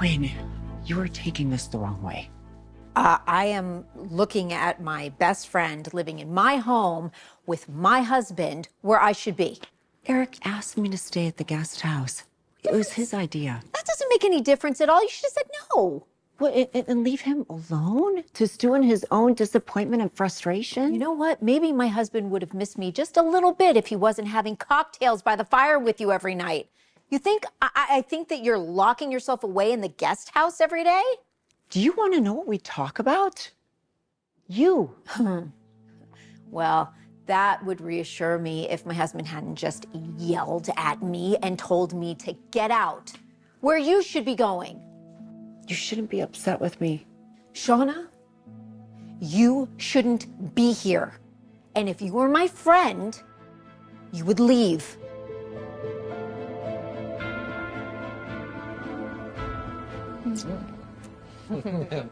Quinn, you are taking this the wrong way. I am looking at my best friend living in my home with my husband where I should be. Eric asked me to stay at the guest house. It was his idea. That doesn't make any difference at all. You should have said no. What, and leave him alone to stew in his own disappointment and frustration? You know what? Maybe my husband would have missed me just a little bit if he wasn't having cocktails by the fire with you every night. You think, I think that you're locking yourself away in the guest house every day? Do you want to know what we talk about? You. Well, that would reassure me if my husband hadn't just yelled at me and told me to get out, where you should be going. You shouldn't be upset with me. Shauna, you shouldn't be here. And if you were my friend, you would leave.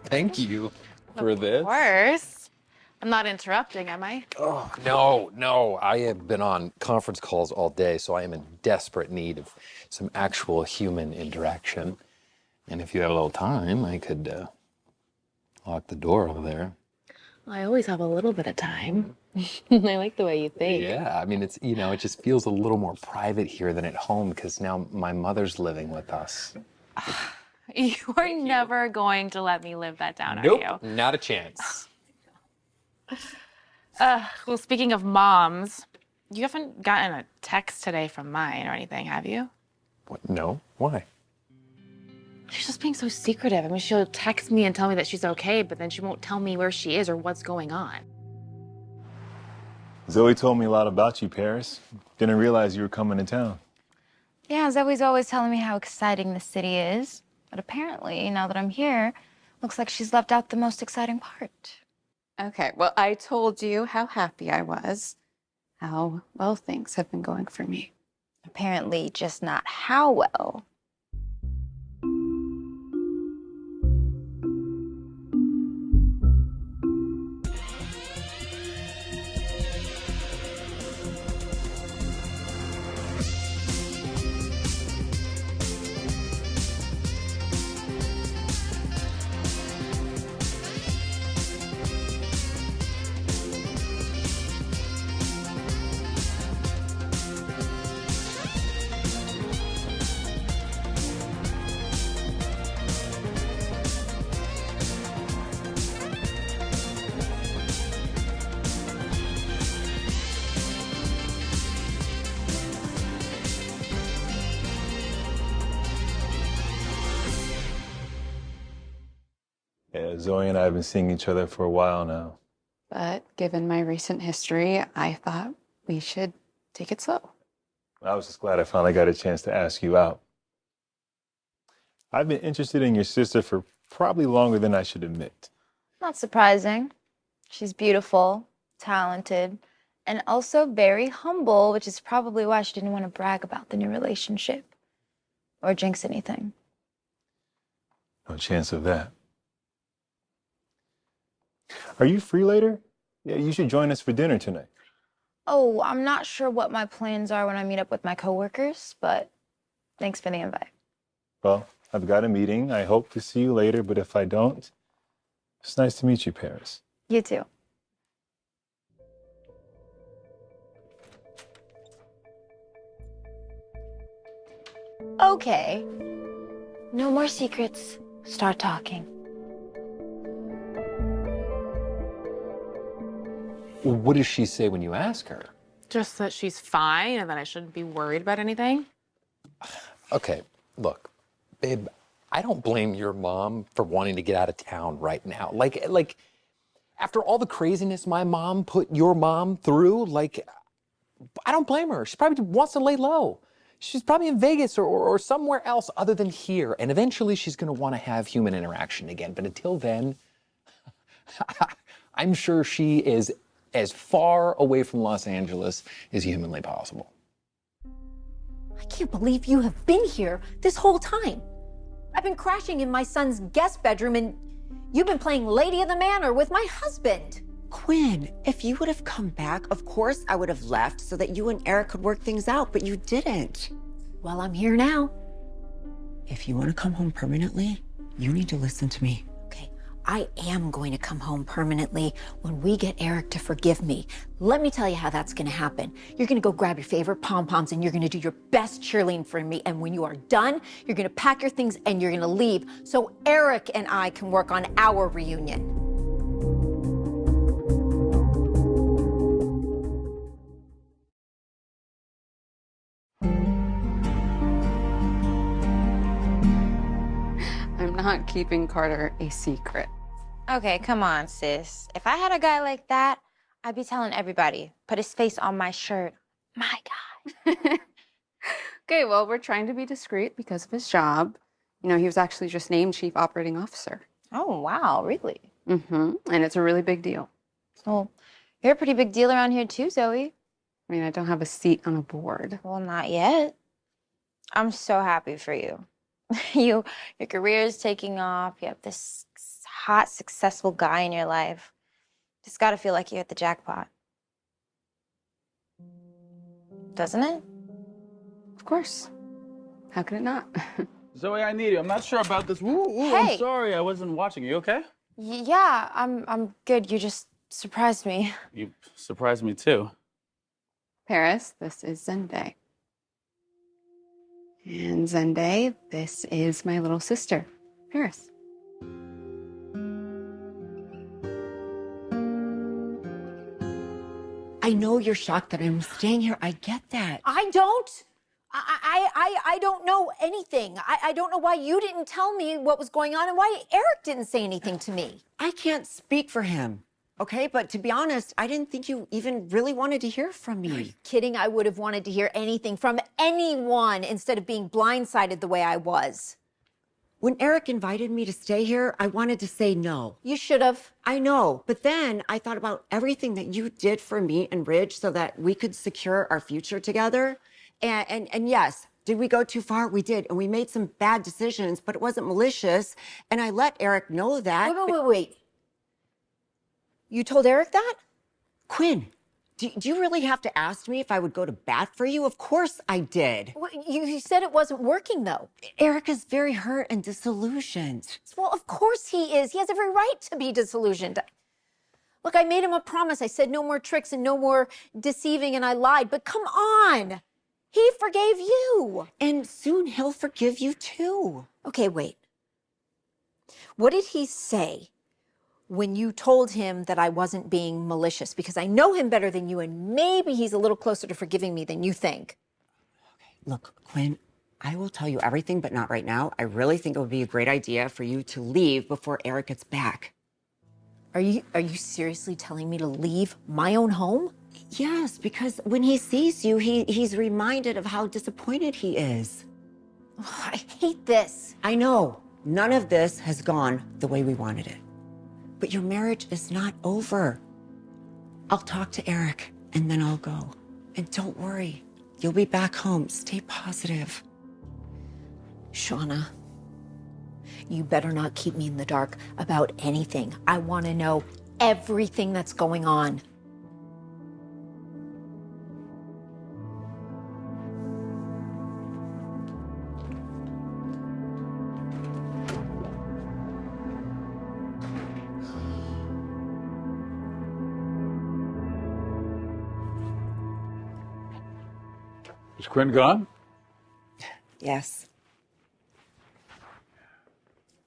Thank you for this. Of course. I'm not interrupting, am I? Oh, no. I have been on conference calls all day, so I am in desperate need of some actual human interaction. And if you have a little time, I could lock the door over there. I always have a little bit of time. I like the way you think. Yeah, I mean, it's, it just feels a little more private here than at home because now my mother's living with us. You are never going to let me live that down, Nope, are you? not a chance. Well, speaking of moms, you haven't gotten a text today from mine or anything, have you? What? No? Why? She's just being so secretive. I mean, she'll text me and tell me that she's okay, but then she won't tell me where she is or what's going on. Zoe told me a lot about you, Paris. Didn't realize you were coming to town. Yeah, Zoe's always telling me how exciting the city is. But apparently, now that I'm here, looks like she's left out the most exciting part. Okay, well, I told you how happy I was, how well things have been going for me. Apparently, just not how well. Yeah, Zoe and I have been seeing each other for a while now. But given my recent history, I thought we should take it slow. I was just glad I finally got a chance to ask you out. I've been interested in your sister for probably longer than I should admit. Not surprising. She's beautiful, talented, and also very humble, which is probably why she didn't want to brag about the new relationship or jinx anything. No chance of that. Are you free later? Yeah, you should join us for dinner tonight. Oh, I'm not sure what my plans are when I meet up with my coworkers, but thanks for the invite. Well, I've got a meeting. I hope to see you later, but if I don't, it's nice to meet you, Paris. You too. Okay. No more secrets. Start talking. Well, what does she say when you ask her? Just that she's fine and that I shouldn't be worried about anything. Okay, look, babe, I don't blame your mom for wanting to get out of town right now. Like, after all the craziness my mom put your mom through, I don't blame her. She probably wants to lay low. She's probably in Vegas or somewhere else other than here. And eventually she's going to want to have human interaction again. But until then, I'm sure she is as far away from Los Angeles as humanly possible. I can't believe you have been here this whole time. I've been crashing in my son's guest bedroom and you've been playing Lady of the Manor with my husband. Quinn, if you would have come back, of course I would have left so that you and Eric could work things out, but you didn't. Well, I'm here now. If you want to come home permanently, you need to listen to me. Okay, I am going to come home permanently when we get Eric to forgive me. Let me tell you how that's going to happen. You're going to go grab your favorite pom-poms and you're going to do your best cheerleading for me. And when you are done, you're going to pack your things and you're going to leave so Eric and I can work on our reunion. I'm not keeping Carter a secret. Okay, come on, sis. If I had a guy like that, I'd be telling everybody, put his face on my shirt. My guy. Okay, well, we're trying to be discreet because of his job. You know, he was actually just named Chief Operating Officer. Oh, wow, really? Mm-hmm. And it's a really big deal. Well, you're a pretty big deal around here too, Zoe. I mean, I don't have a seat on a board. Well, not yet. I'm so happy for you. Your career is taking off. You have this hot, successful guy in your life. Just gotta feel like you hit the jackpot. Doesn't it? Of course. How could it not? Zoe, I need you. I'm not sure about this. Ooh, Hey. I'm sorry. I wasn't watching. You okay? Yeah, I'm good. You just surprised me. You surprised me too. Paris, this is Zende. And Zende, this is my little sister, Paris. I know you're shocked that I'm staying here. I get that. I don't. I don't know anything. I don't know why you didn't tell me what was going on and why Eric didn't say anything to me. I can't speak for him, okay? But to be honest, I didn't think you even really wanted to hear from me. Kidding, I would have wanted to hear anything from anyone instead of being blindsided the way I was. When Eric invited me to stay here, I wanted to say no. You should have. I know, but then I thought about everything that you did for me and Ridge so that we could secure our future together. And yes, did we go too far? We did, and we made some bad decisions, but it wasn't malicious, and I let Eric know that. Wait. You told Eric that? Quinn, do you really have to ask me if I would go to bat for you? Of course I did. Well, you said it wasn't working, though. Eric is very hurt and disillusioned. Well, of course he is. He has every right to be disillusioned. Look, I made him a promise. I said no more tricks and no more deceiving, and I lied. But come on. He forgave you. And soon he'll forgive you too. Okay, wait. What did he say when you told him that I wasn't being malicious? Because I know him better than you, and maybe he's a little closer to forgiving me than you think. Okay, look, Quinn, I will tell you everything, but not right now. I really think it would be a great idea for you to leave before Eric gets back. Are you seriously telling me to leave my own home? Yes, because when he sees you, he's reminded of how disappointed he is. Oh, I hate this. I know none of this has gone the way we wanted it, but your marriage is not over. I'll talk to Eric and then I'll go. And don't worry, you'll be back home. Stay positive. Shauna, you better not keep me in the dark about anything. I want to know everything that's going on. Is Quinn gone? Yes.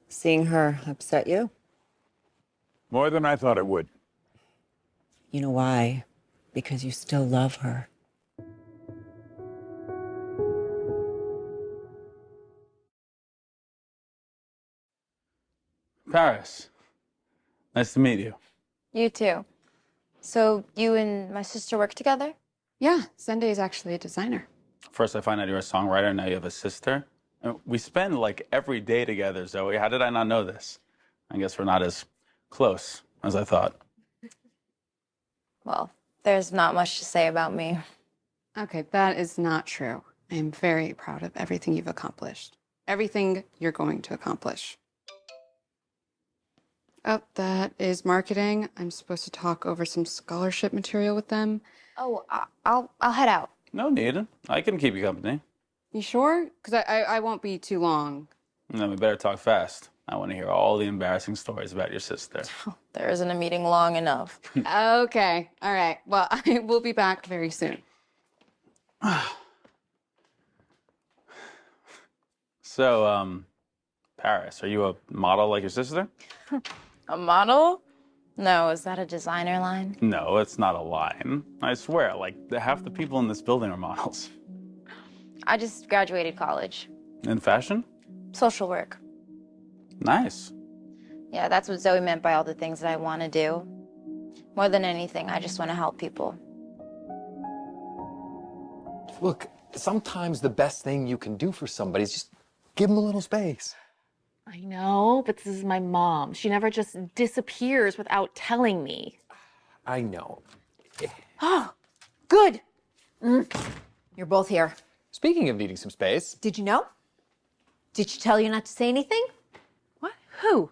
Seeing her upset you? More than I thought it would. You know why? Because you still love her. Paris. Nice to meet you. You too. So you and my sister work together? Yeah, Zende is actually a designer. First, I find out you're a songwriter. Now you have a sister. And we spend like every day together, Zoe. How did I not know this? I guess we're not as close as I thought. Well, there's not much to say about me. Okay, that is not true. I am very proud of everything you've accomplished. Everything you're going to accomplish. Oh, that is marketing. I'm supposed to talk over some scholarship material with them. Oh, I'll head out. No need. I can keep you company. You sure? Because I won't be too long. Then we better talk fast. I want to hear all the embarrassing stories about your sister. There isn't a meeting long enough. Okay. All right. Well, I will be back very soon. So, Paris, are you a model like your sister? A model? No, is that a designer line? No, it's not a line. I swear, like, half the people in this building are models. I just graduated college. In fashion? Social work. Nice. Yeah, that's what Zoe meant by all the things that I want to do. More than anything, I just want to help people. Look, sometimes the best thing you can do for somebody is just give them a little space. I know, but this is my mom. She never just disappears without telling me. I know. Oh, good. You're both here. Speaking of needing some space, Did you know? Did she tell you not to say anything? What? Who?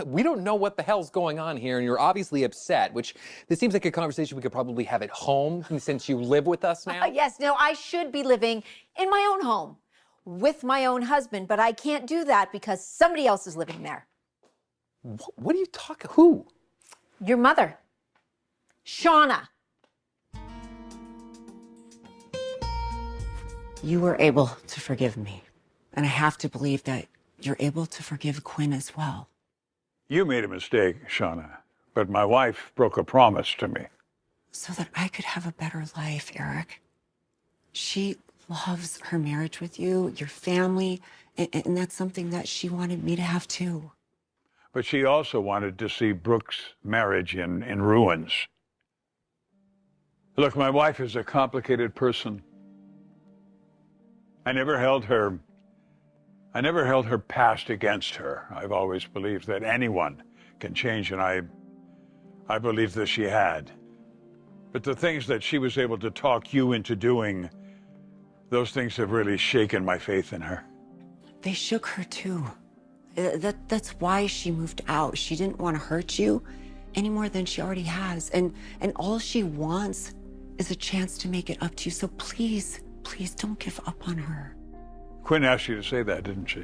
we don't know what the hell's going on here, and you're obviously upset, which this seems like a conversation we could probably have at home since you live with us now. Yes, no, I should be living in my own home with my own husband, but I can't do that because somebody else is living there. What are you talking? Who? Your mother, Shauna. You were able to forgive me. And I have to believe that you're able to forgive Quinn as well. You made a mistake, Shauna, but my wife broke a promise to me. So that I could have a better life, Eric. She loves her marriage with you, your family, and that's something that she wanted me to have too. But she also wanted to see Brooke's marriage in ruins. Look, my wife is a complicated person. I never held her past against her. I've always believed that anyone can change, and I believe that she had. But the things that she was able to talk you into doing, those things have really shaken my faith in her. They shook her too. That's why she moved out. She didn't want to hurt you any more than she already has. And all she wants is a chance to make it up to you. So please, please don't give up on her. Quinn asked you to say that, didn't she?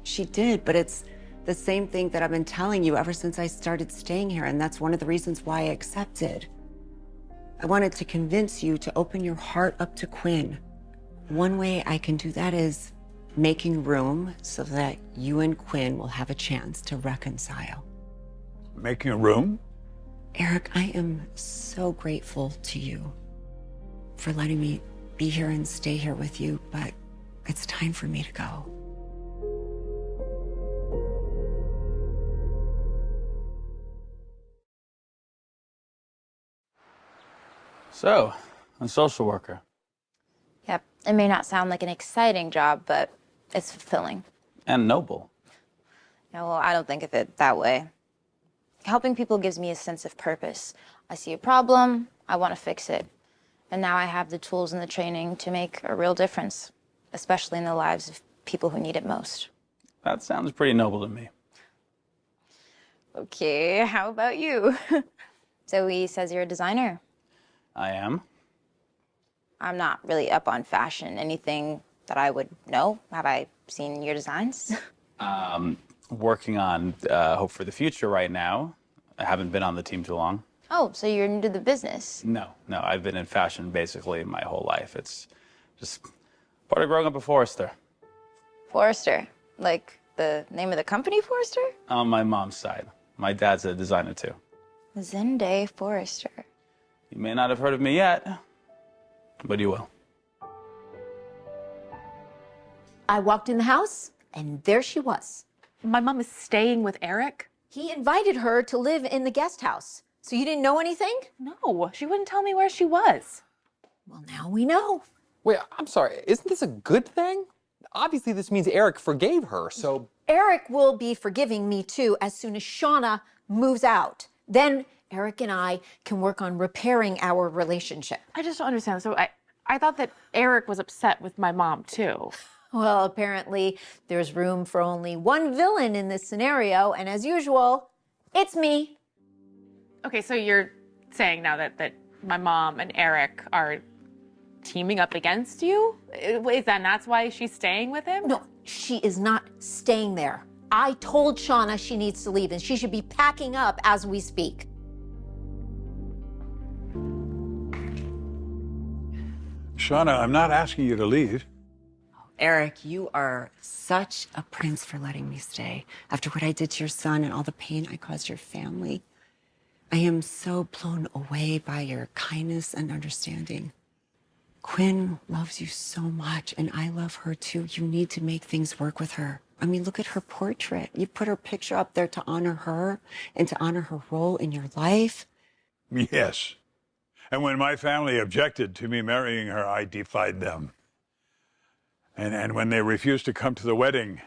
She did, but it's the same thing that I've been telling you ever since I started staying here, and that's one of the reasons why I accepted. I wanted to convince you to open your heart up to Quinn. One way I can do that is making room so that you and Quinn will have a chance to reconcile. Making room? Eric, I am so grateful to you for letting me be here and stay here with you, but it's time for me to go. So, a social worker. Yep, it may not sound like an exciting job, but it's fulfilling. And noble. Yeah, well, I don't think of it that way. Helping people gives me a sense of purpose. I see a problem, I want to fix it. And now I have the tools and the training to make a real difference, especially in the lives of people who need it most. That sounds pretty noble to me. Okay, how about you? Zoe says you're a designer. I am. I'm not really up on fashion. Anything that I would know? Have I seen your designs? Working on Hope for the Future right now. I haven't been on the team too long. Oh, so you're new to the business? No, I've been in fashion basically my whole life. It's just part of growing up a Forester. Forester? Like the name of the company, Forester? On my mom's side. My dad's a designer too. Zende Forester. You may not have heard of me yet, but you will. I walked in the house, and there she was. My mom is staying with Eric? He invited her to live in the guest house. So you didn't know anything? No, she wouldn't tell me where she was. Well, now we know. Wait, I'm sorry. Isn't this a good thing? Obviously, this means Eric forgave her, so... Eric will be forgiving me too as soon as Shauna moves out. Then Eric and I can work on repairing our relationship. I just don't understand. So I thought that Eric was upset with my mom too. Well, apparently there's room for only one villain in this scenario, and as usual, it's me. Okay, so you're saying now that my mom and Eric are teaming up against you? Is that's why she's staying with him? No, she is not staying there. I told Shauna she needs to leave and she should be packing up as we speak. Shauna, I'm not asking you to leave. Eric, you are such a prince for letting me stay after what I did to your son and all the pain I caused your family. I am so blown away by your kindness and understanding. Quinn loves you so much, and I love her too. You need to make things work with her. I mean, look at her portrait. You put her picture up there to honor her and to honor her role in your life. Yes. And when my family objected to me marrying her, I defied them. And when they refused to come to the wedding,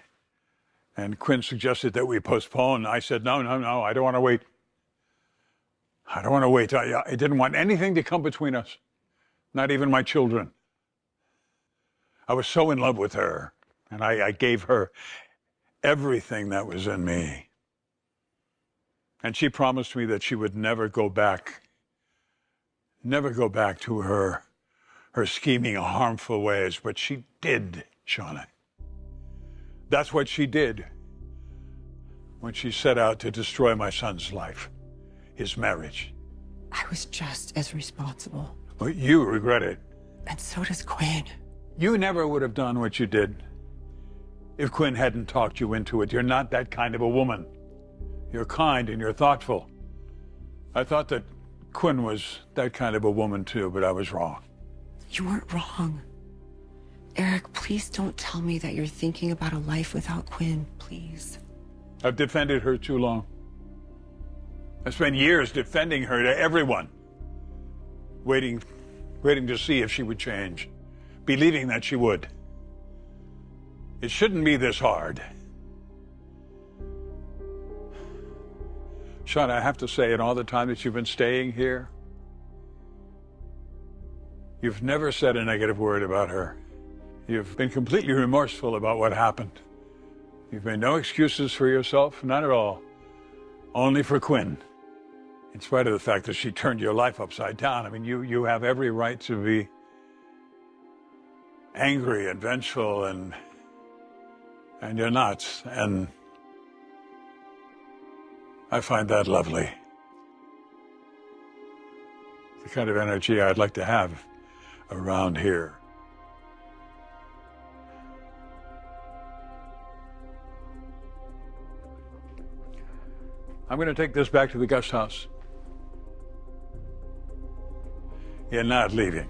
and Quinn suggested that we postpone, I said, no, I don't want to wait. I don't want to wait. I didn't want anything to come between us, not even my children. I was so in love with her, and I gave her everything that was in me. And she promised me that she would never go back to her scheming, harmful ways. But she did, Shauna. That's what she did when she set out to destroy my son's life, his marriage. I was just as responsible. But you regret it. And so does Quinn. You never would have done what you did if Quinn hadn't talked you into it. You're not that kind of a woman. You're kind and you're thoughtful. I thought that Quinn was that kind of a woman too, but I was wrong. You weren't wrong. Eric, please don't tell me that you're thinking about a life without Quinn, please. I've defended her too long. I spent years defending her to everyone, waiting to see if she would change, believing that she would. It shouldn't be this hard. Shauna, I have to say, in all the time that you've been staying here, you've never said a negative word about her. You've been completely remorseful about what happened. You've made no excuses for yourself, none at all. Only for Quinn. In spite of the fact that she turned your life upside down. I mean, you have every right to be angry and vengeful, and you're not. And I find that lovely. The kind of energy I'd like to have around here. I'm going to take this back to the guest house. You're not leaving.